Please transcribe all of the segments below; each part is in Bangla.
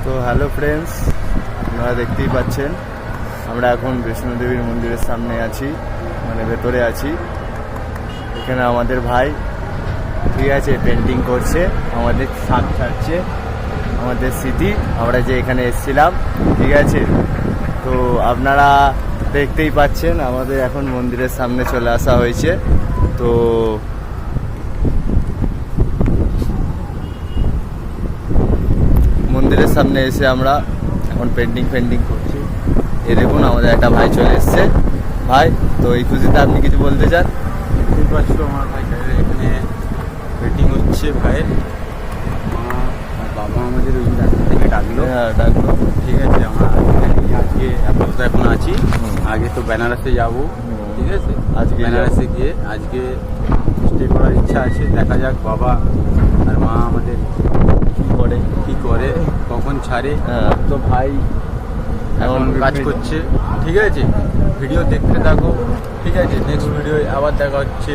তো হ্যালো ফ্রেন্ডস, আপনারা দেখতেই পাচ্ছেন আমরা এখন বৈষ্ণো দেবীর মন্দিরের সামনে আছি, মানে ভেতরে আছি। এখানে আমাদের ভাই ঠিক আছে পেন্টিং করছে, আমাদের শাক ছাড়ছে, আমাদের স্মৃতি আমরা যে এখানে এসেছিলাম ঠিক আছে। তো আপনারা দেখতেই পাচ্ছেন আমাদের এখন মন্দিরের সামনে চলে আসা হয়েছে। তো মন্দিরের সামনে এসে আমরা এখন পেন্টিং করছি। এই দেখুন আমাদের একটা ভাই চলে এসছে। ভাই, তো এই খুশিতে আপনি কিছু বলতে চান? দেখতেই পাচ্ছ আমার ভাই এখানে পেন্টিং হচ্ছে। ভাইয়ের বাবা আমাদের ওই রাস্তা থেকে ডাকলো। হ্যাঁ, ডাকলো। ঠিক আছে, আমরা আজকে আপাতত এখন আছি। আগে তো বেনারসে যাবো, ঠিক আছে। আজকে বেনারসে গিয়ে আজকে স্টে করার ইচ্ছা আছে। দেখা যাক বাবা আর মা আমাদের কি করে কখন ছাড়ে। হ্যাঁ। তো ভাই এখন কাজ করছে, ঠিক আছে। ভিডিও দেখতে থাকো, ঠিক আছে। নেক্সট ভিডিও আবার দেখা হচ্ছে।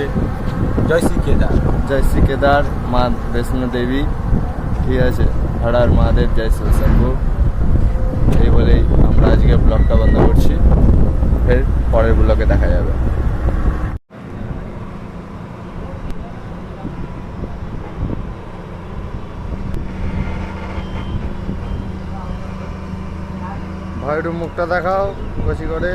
জয় শ্রী কেদার। জয় শ্রী কেদার, মা বৈষ্ণো দেবী, ঠিক আছে। হরার মহাদেব, জয় শ্রী শম্ভু। এই বলেই আমরা আজকে ব্লগটা বন্ধ করছি। ফের পরের ব্লগে দেখা যাবে। ভাইয়ের মুখটা দেখাও বেশি করে।